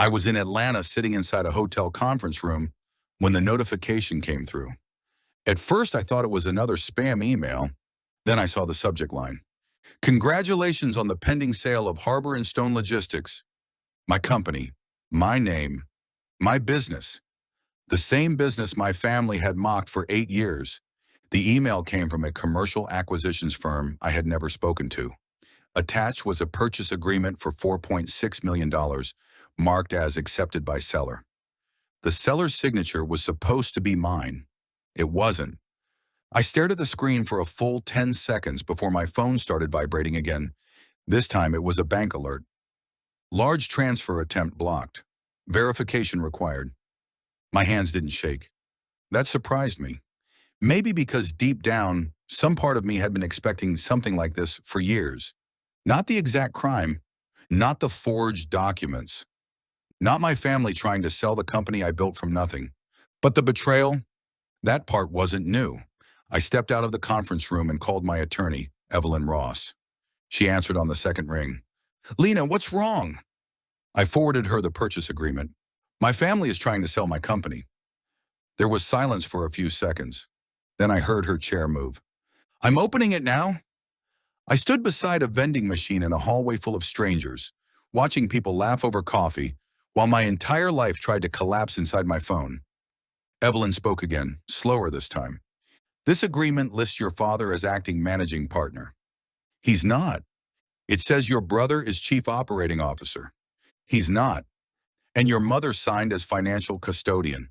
I was in Atlanta sitting inside a hotel conference room when the notification came through. At first, I thought it was another spam email. Then I saw the subject line. Congratulations on the pending sale of Harbor and Stone Logistics. My company, my name, my business. The same business my family had mocked for 8 years. The email came from a commercial acquisitions firm I had never spoken to. Attached was a purchase agreement for $4.6 million, marked as accepted by seller. The seller's signature was supposed to be mine. It wasn't. I stared at the screen for a full 10 seconds before my phone started vibrating again. This time it was a bank alert. Large transfer attempt blocked. Verification required. My hands didn't shake. That surprised me. Maybe because deep down, some part of me had been expecting something like this for years. Not the exact crime, not the forged documents, not my family trying to sell the company I built from nothing. But the betrayal, that part wasn't new. I stepped out of the conference room and called my attorney, Evelyn Ross. She answered on the second ring. Lena, what's wrong? I forwarded her the purchase agreement. My family is trying to sell my company. There was silence for a few seconds. Then I heard her chair move. I'm opening it now. I stood beside a vending machine in a hallway full of strangers, watching people laugh over coffee, while my entire life tried to collapse inside my phone. Evelyn spoke again, slower this time. This agreement lists your father as acting managing partner. He's not. It says your brother is chief operating officer. He's not. And your mother signed as financial custodian.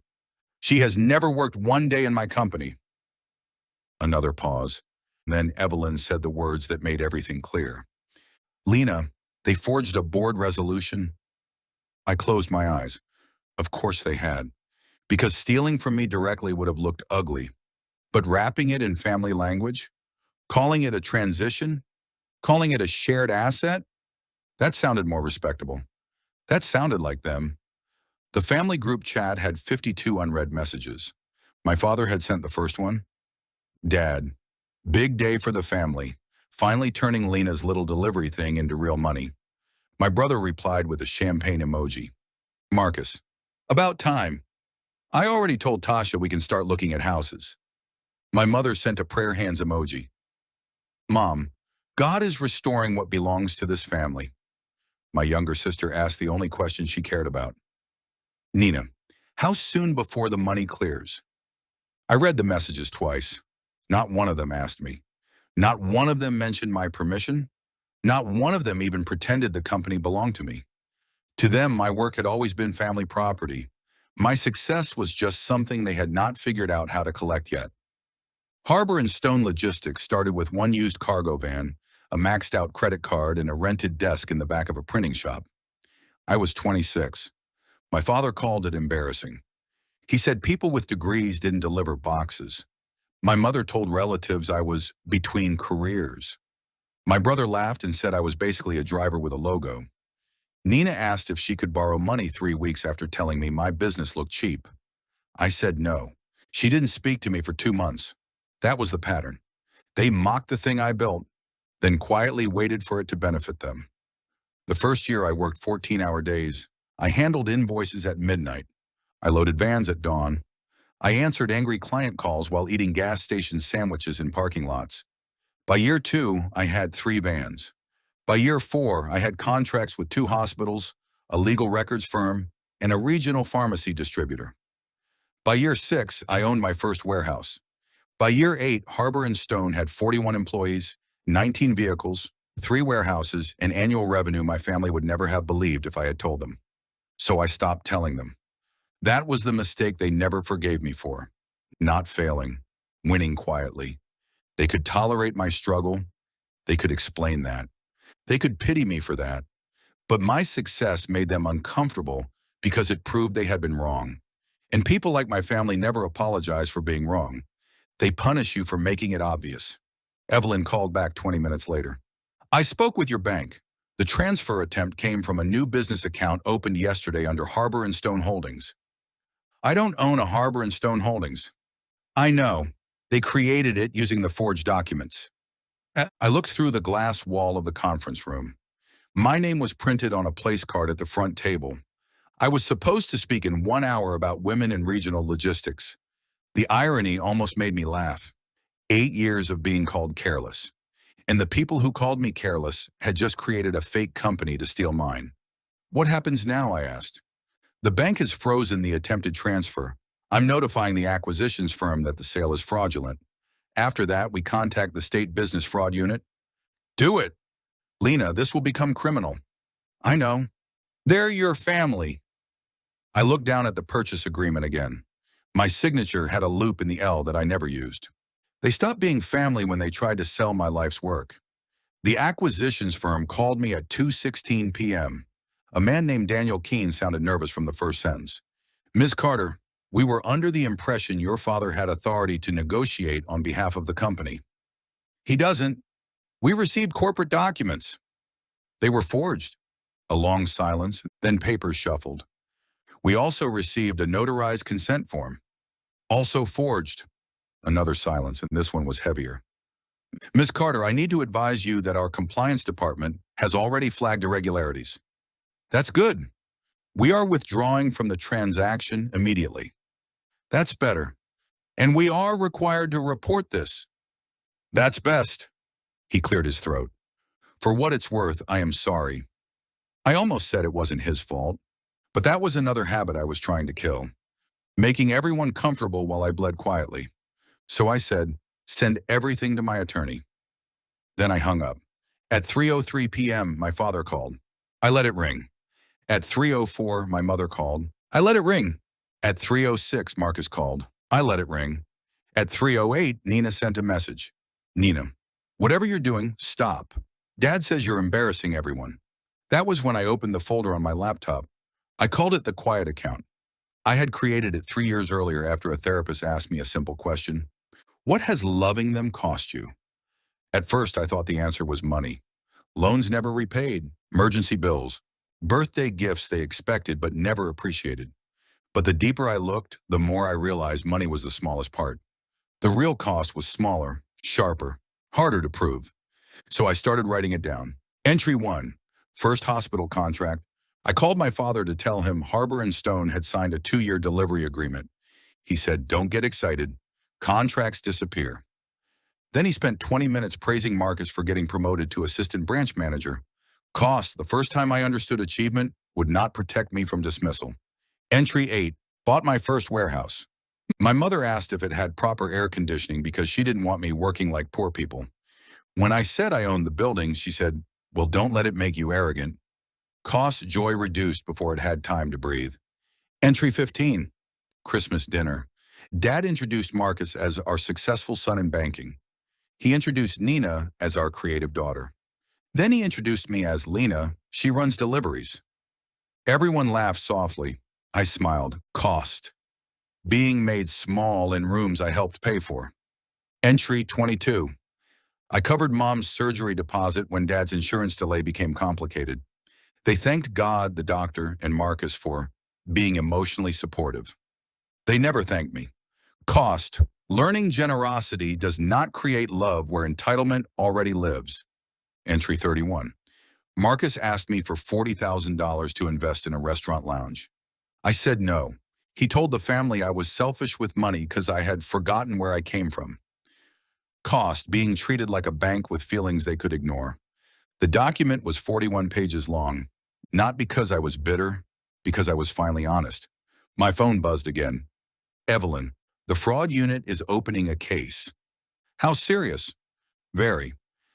She has never worked one day in my company. Another pause. Then Evelyn said the words that made everything clear. Lena, they forged a board resolution. I closed my eyes. Of course they had. Because stealing from me directly would have looked ugly. But wrapping it in family language, calling it a transition, calling it a shared asset, that sounded more respectable. That sounded like them. The family group chat had 52 unread messages. My father had sent the first one. Dad, big day for the family, finally turning Lena's little delivery thing into real money. My brother replied with a champagne emoji. Marcus, about time. I already told Tasha we can start looking at houses. My mother sent a prayer hands emoji. Mom, God is restoring what belongs to this family. My younger sister asked the only question she cared about. Nina, how soon before the money clears? I read the messages twice. Not one of them asked me. Not one of them mentioned my permission. Not one of them even pretended the company belonged to me. To them, my work had always been family property. My success was just something they had not figured out how to collect yet. Harbor and Stone Logistics started with one used cargo van, a maxed-out credit card, and a rented desk in the back of a printing shop. I was 26. My father called it embarrassing. He said people with degrees didn't deliver boxes. My mother told relatives I was between careers. My brother laughed and said I was basically a driver with a logo. Nina asked if she could borrow money 3 weeks after telling me my business looked cheap. I said no. She didn't speak to me for 2 months. That was the pattern. They mocked the thing I built, then quietly waited for it to benefit them. The first year I worked 14-hour days. I handled invoices at midnight. I loaded vans at dawn. I answered angry client calls while eating gas station sandwiches in parking lots. By year 2, I had 3 vans. By year 4, I had contracts with 2 hospitals, a legal records firm, and a regional pharmacy distributor. By year 6, I owned my first warehouse. By year 8, Harbor and Stone had 41 employees, 19 vehicles, 3 warehouses, and annual revenue my family would never have believed if I had told them. So I stopped telling them. That was the mistake they never forgave me for. Not failing, winning quietly. They could tolerate my struggle. They could explain that. They could pity me for that. But my success made them uncomfortable because it proved they had been wrong. And people like my family never apologize for being wrong. They punish you for making it obvious. Evelyn called back 20 minutes later. I spoke with your bank. The transfer attempt came from a new business account opened yesterday under Harbor and Stone Holdings. I don't own a Harbor and Stone Holdings. I know. They created it using the forged documents. I looked through the glass wall of the conference room. My name was printed on a place card at the front table. I was supposed to speak in 1 hour about women in regional logistics. The irony almost made me laugh. 8 years of being called careless. And the people who called me careless had just created a fake company to steal mine. What happens now, I asked. The bank has frozen the attempted transfer. I'm notifying the acquisitions firm that the sale is fraudulent. After that, we contact the state business fraud unit. Do it! Lena, this will become criminal. I know. They're your family. I looked down at the purchase agreement again. My signature had a loop in the L that I never used. They stopped being family when they tried to sell my life's work. The acquisitions firm called me at 2:16 p.m. A man named Daniel Keene sounded nervous from the first sentence. Ms. Carter, we were under the impression your father had authority to negotiate on behalf of the company. He doesn't. We received corporate documents. They were forged. A long silence, then papers shuffled. We also received a notarized consent form. Also forged. Another silence, and this one was heavier. Ms. Carter, I need to advise you that our compliance department has already flagged irregularities. That's good. We are withdrawing from the transaction immediately. That's better. And we are required to report this. That's best. He cleared his throat. For what it's worth, I am sorry. I almost said it wasn't his fault, but that was another habit I was trying to kill, making everyone comfortable while I bled quietly. So I said, send everything to my attorney. Then I hung up. At 3:03 p.m., my father called. I let it ring. At 3:04, my mother called. I let it ring. At 3:06, Marcus called. I let it ring. At 3:08, Nina sent a message. Nina, whatever you're doing, stop. Dad says you're embarrassing everyone. That was when I opened the folder on my laptop. I called it the quiet account. I had created it 3 years earlier after a therapist asked me a simple question. What has loving them cost you? At first, I thought the answer was money. Loans never repaid, emergency bills, birthday gifts they expected but never appreciated. But the deeper I looked, the more I realized money was the smallest part. The real cost was smaller, sharper, harder to prove. So I started writing it down. Entry 1, first hospital contract. I called my father to tell him Harbor and Stone had signed a 2-year delivery agreement. He said, don't get excited. Contracts disappear. Then he spent 20 minutes praising Marcus for getting promoted to assistant branch manager. Cost, the first time I understood achievement, would not protect me from dismissal. Entry 8, bought my first warehouse. My mother asked if it had proper air conditioning because she didn't want me working like poor people. When I said I owned the building, she said, well, don't let it make you arrogant. Cost, joy reduced before it had time to breathe. Entry 15, Christmas dinner. Dad introduced Marcus as our successful son in banking. He introduced Nina as our creative daughter. Then he introduced me as Lena. She runs deliveries. Everyone laughed softly. I smiled. Cost. Being made small in rooms I helped pay for. Entry 22. I covered Mom's surgery deposit when Dad's insurance delay became complicated. They thanked God, the doctor, and Marcus for being emotionally supportive. They never thanked me. Cost. Learning generosity does not create love where entitlement already lives. Entry 31. Marcus asked me for $40,000 to invest in a restaurant lounge. I said no. He told the family I was selfish with money because I had forgotten where I came from. Cost. Being treated like a bank with feelings they could ignore. The document was 41 pages long, not because I was bitter, because I was finally honest. My phone buzzed again. Evelyn, the fraud unit is opening a case. How serious? Very.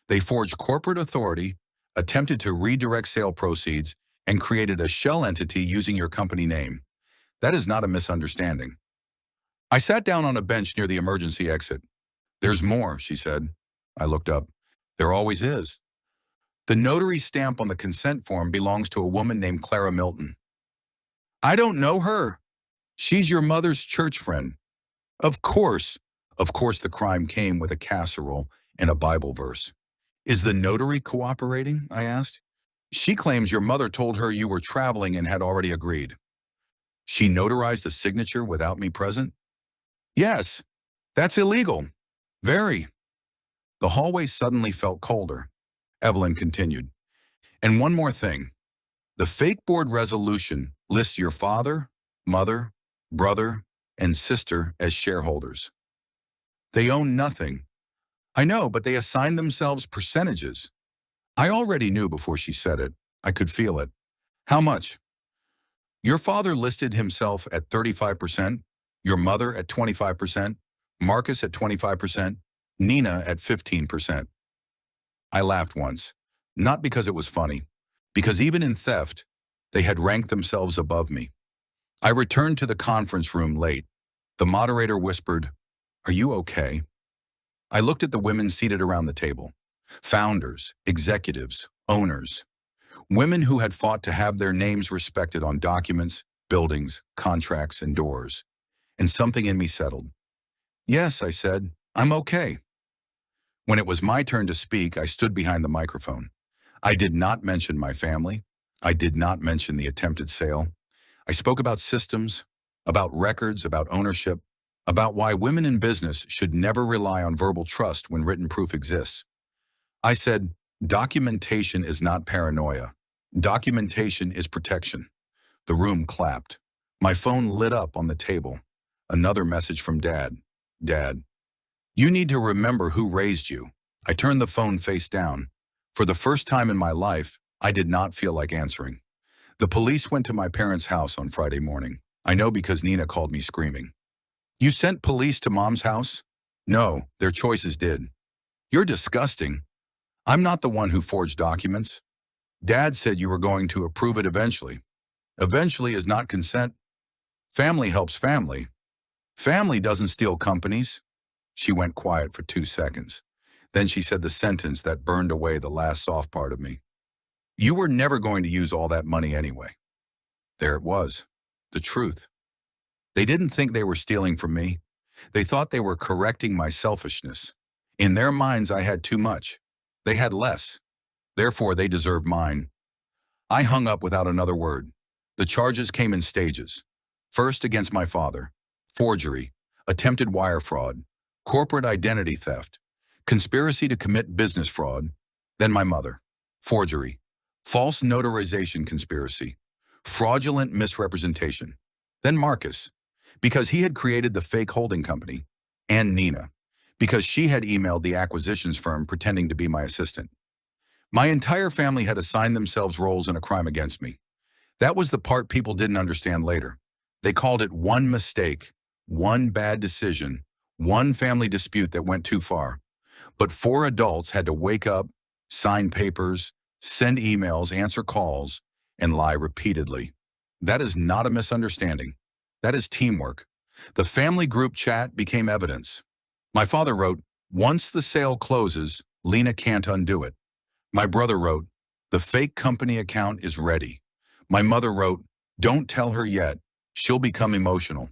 They forged corporate authority, attempted to redirect sale proceeds, and created a shell entity using your company name. That is not a misunderstanding. I sat down on a bench near the emergency exit. There's more, she said. I looked up. There always is. The notary stamp on the consent form belongs to a woman named Clara Milton. I don't know her. She's your mother's church friend. Of course the crime came with a casserole and a Bible verse. Is the notary cooperating? I asked. She claims your mother told her you were traveling and had already agreed. She notarized a signature without me present? Yes, that's illegal. Very. The hallway suddenly felt colder. Evelyn continued. And one more thing. The fake board resolution lists your father, mother, brother, and sister as shareholders. They own nothing. I know, but they assign themselves percentages. I already knew before she said it. I could feel it. How much? Your father listed himself at 35%, your mother at 25%, Marcus at 25%, Nina at 15%. I laughed once, not because it was funny, because even in theft, they had ranked themselves above me. I returned to the conference room late. The moderator whispered, "Are you okay?" I looked at the women seated around the table. Founders, executives, owners. Women who had fought to have their names respected on documents, buildings, contracts, and doors. And something in me settled. "Yes," I said, "I'm okay." When it was my turn to speak, I stood behind the microphone. I did not mention my family. I did not mention the attempted sale. I spoke about systems, about records, about ownership, about why women in business should never rely on verbal trust when written proof exists. I said, documentation is not paranoia. Documentation is protection. The room clapped. My phone lit up on the table. Another message from Dad. "Dad, you need to remember who raised you." I turned the phone face down. For the first time in my life, I did not feel like answering. The police went to my parents' house on Friday morning. I know because Nina called me screaming. "You sent police to Mom's house?" "No, their choices did." "You're disgusting. I'm not the one who forged documents. Dad said you were going to approve it eventually." "Eventually is not consent. Family helps family. Family doesn't steal companies." She went quiet for 2 seconds. Then she said the sentence that burned away the last soft part of me. "You were never going to use all that money anyway." There it was. The truth. They didn't think they were stealing from me. They thought they were correcting my selfishness. In their minds, I had too much. They had less. Therefore, they deserved mine. I hung up without another word. The charges came in stages. First against my father. Forgery. Attempted wire fraud. Corporate identity theft. Conspiracy to commit business fraud. Then my mother. Forgery. False notarization conspiracy. Fraudulent misrepresentation. Then Marcus, because he had created the fake holding company. And Nina, because she had emailed the acquisitions firm pretending to be my assistant. My entire family had assigned themselves roles in a crime against me. That was the part people didn't understand later. They called it one mistake, one bad decision, one family dispute that went too far. But 4 adults had to wake up, sign papers, send emails, answer calls, and lie repeatedly. That is not a misunderstanding. That is teamwork. The family group chat became evidence. My father wrote, "Once the sale closes, Lena can't undo it." My brother wrote, "The fake company account is ready." My mother wrote, "Don't tell her yet. She'll become emotional."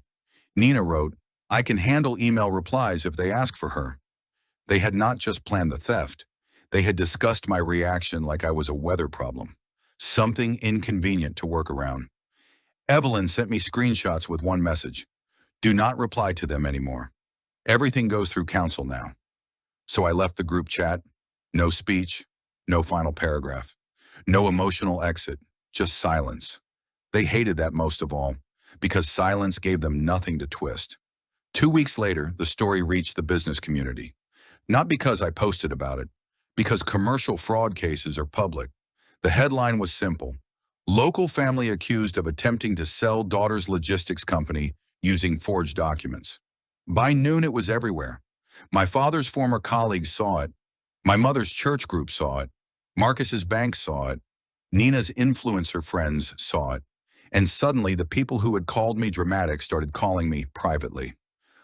Nina wrote, "I can handle email replies if they ask for her." They had not just planned the theft. They had discussed my reaction like I was a weather problem, something inconvenient to work around. Evelyn sent me screenshots with one message. "Do not reply to them anymore. Everything goes through counsel now." So I left the group chat. No speech, no final paragraph, no emotional exit, just silence. They hated that most of all, because silence gave them nothing to twist. 2 weeks later, the story reached the business community. Not because I posted about it, because commercial fraud cases are public. The headline was simple: local family accused of attempting to sell daughter's logistics company using forged documents. By noon, it was everywhere. My father's former colleagues saw it. My mother's church group saw it. Marcus's bank saw it. Nina's influencer friends saw it. And suddenly, the people who had called me dramatic started calling me privately.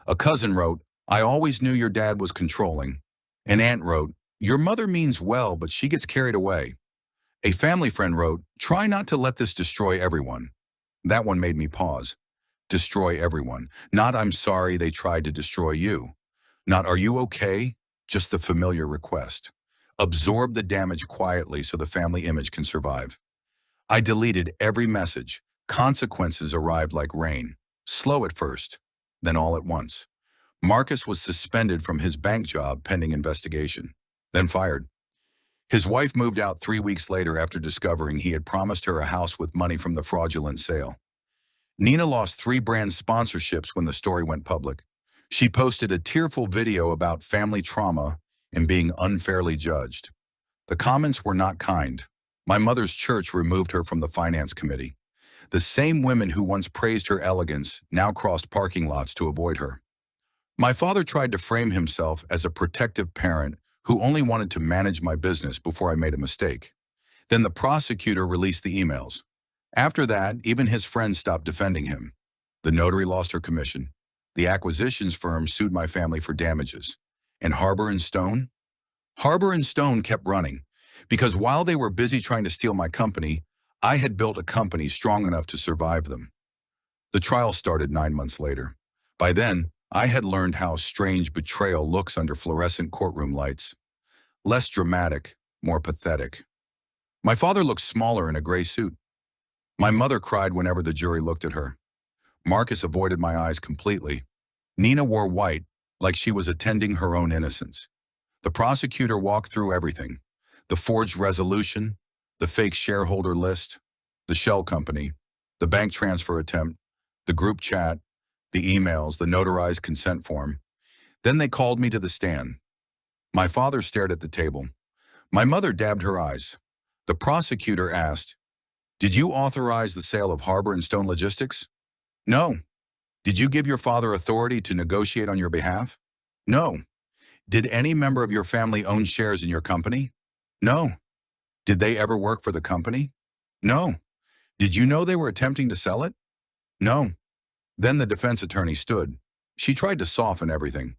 A cousin wrote, "I always knew your dad was controlling." An aunt wrote, "Your mother means well, but she gets carried away." A family friend wrote, "Try not to let this destroy everyone." That one made me pause. Destroy everyone. Not "I'm sorry they tried to destroy you." Not "Are you okay?" Just the familiar request. Absorb the damage quietly so the family image can survive. I deleted every message. Consequences arrived like rain. Slow at first, then all at once. Marcus was suspended from his bank job pending investigation, then fired. His wife moved out 3 weeks later after discovering he had promised her a house with money from the fraudulent sale. Nina lost 3 brand sponsorships when the story went public. She posted a tearful video about family trauma and being unfairly judged. The comments were not kind. My mother's church removed her from the finance committee. The same women who once praised her elegance now crossed parking lots to avoid her. My father tried to frame himself as a protective parent who only wanted to manage my business before I made a mistake. Then the prosecutor released the emails. After that, even his friends stopped defending him. The notary lost her commission. The acquisitions firm sued my family for damages. And Harbor and Stone? Harbor and Stone kept running, because while they were busy trying to steal my company, I had built a company strong enough to survive them. The trial started 9 months later. By then, I had learned how strange betrayal looks under fluorescent courtroom lights. Less dramatic, more pathetic. My father looked smaller in a gray suit. My mother cried whenever the jury looked at her. Marcus avoided my eyes completely. Nina wore white, like she was attending her own innocence. The prosecutor walked through everything. The forged resolution, the fake shareholder list, the shell company, the bank transfer attempt, the group chat, the emails, the notarized consent form. Then they called me to the stand. My father stared at the table. My mother dabbed her eyes. The prosecutor asked, "Did you authorize the sale of Harbor and Stone Logistics?" "No." "Did you give your father authority to negotiate on your behalf?" "No." "Did any member of your family own shares in your company?" "No." "Did they ever work for the company?" "No." "Did you know they were attempting to sell it?" "No." Then the defense attorney stood. She tried to soften everything.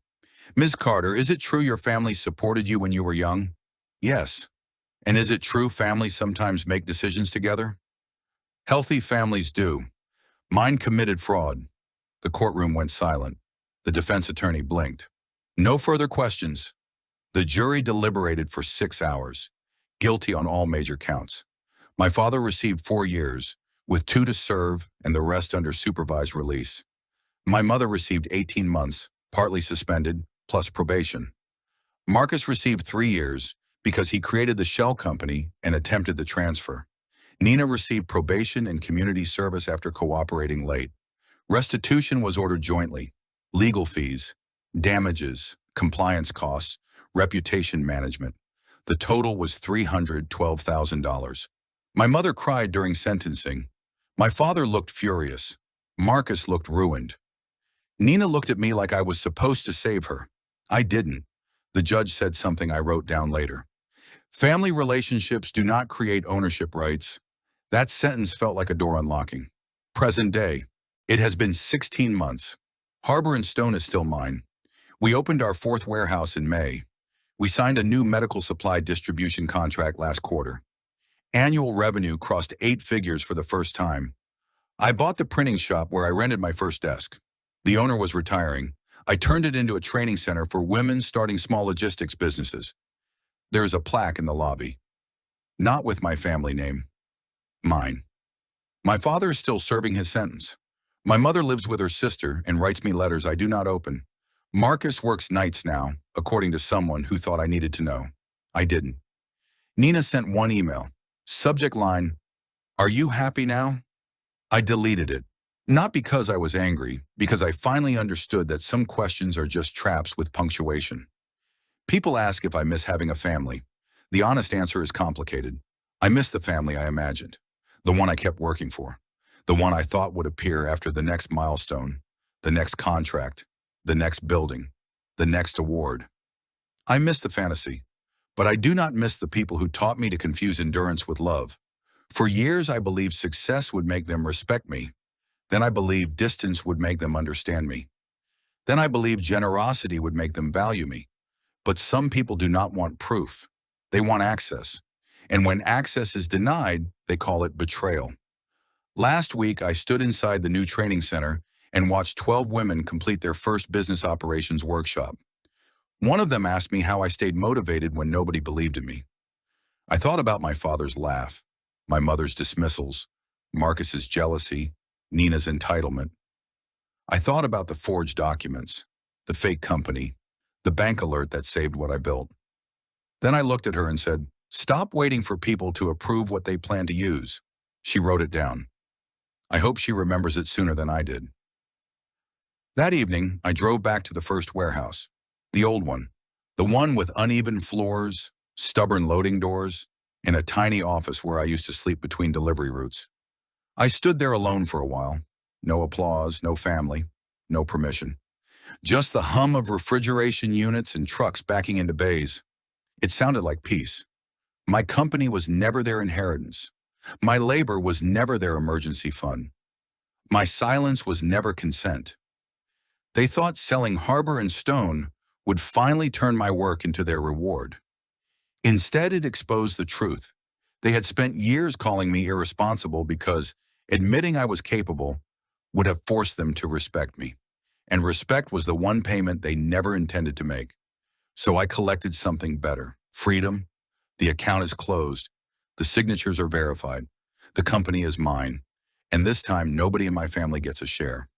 "Ms. Carter, is it true your family supported you when you were young?" "Yes." "And is it true families sometimes make decisions together?" "Healthy families do. Mine committed fraud." The courtroom went silent. The defense attorney blinked. No further questions. The jury deliberated for 6 hours, guilty on all major counts. My father received 4 years, with 2 to serve and the rest under supervised release. My mother received 18 months, partly suspended, plus probation. Marcus received 3 years because he created the shell company and attempted the transfer. Nina received probation and community service after cooperating late. Restitution was ordered jointly. Legal fees, damages, compliance costs, reputation management. The total was $312,000. My mother cried during sentencing. My father looked furious. Marcus looked ruined. Nina looked at me like I was supposed to save her. I didn't. The judge said something I wrote down later. "Family relationships do not create ownership rights." That sentence felt like a door unlocking. Present day. It has been 16 months. Harbor and Stone is still mine. We opened our 4th warehouse in May. We signed a new medical supply distribution contract last quarter. Annual revenue crossed 8 figures for the first time. I bought the printing shop where I rented my first desk. The owner was retiring. I turned it into a training center for women starting small logistics businesses. There is a plaque in the lobby. Not with my family name. Mine. My father is still serving his sentence. My mother lives with her sister and writes me letters I do not open. Marcus works nights now, according to someone who thought I needed to know. I didn't. Nina sent one email. Subject line, "Are you happy now?" I deleted it. Not because I was angry, because I finally understood that some questions are just traps with punctuation. People ask if I miss having a family. The honest answer is complicated. I miss the family I imagined. The one I kept working for. The one I thought would appear after the next milestone, the next contract, the next building, the next award. I miss the fantasy, but I do not miss the people who taught me to confuse endurance with love. For years, I believed success would make them respect me. Then I believed distance would make them understand me. Then I believed generosity would make them value me. But some people do not want proof. They want access. And when access is denied, they call it betrayal. Last week, I stood inside the new training center and watched 12 women complete their first business operations workshop. One of them asked me how I stayed motivated when nobody believed in me. I thought about my father's laugh, my mother's dismissals, Marcus's jealousy, Nina's entitlement. I thought about the forged documents, the fake company, the bank alert that saved what I built. Then I looked at her and said, Stop waiting for people to approve what they plan to use. She wrote it down. I hope she remembers it sooner than I did. That evening, I drove back to the first warehouse. The old one. The one with uneven floors, stubborn loading doors, and a tiny office where I used to sleep between delivery routes. I stood there alone for a while. No applause, no family, no permission. Just the hum of refrigeration units and trucks backing into bays. It sounded like peace. My company was never their inheritance. My labor was never their emergency fund. My silence was never consent. They thought selling harbor and stone would finally turn my work into their reward. Instead, it exposed the truth. They had spent years calling me irresponsible because admitting I was capable would have forced them to respect me. And respect was the one payment they never intended to make. So I collected something better. Freedom. The account is closed. The signatures are verified. The company is mine. And this time, nobody in my family gets a share.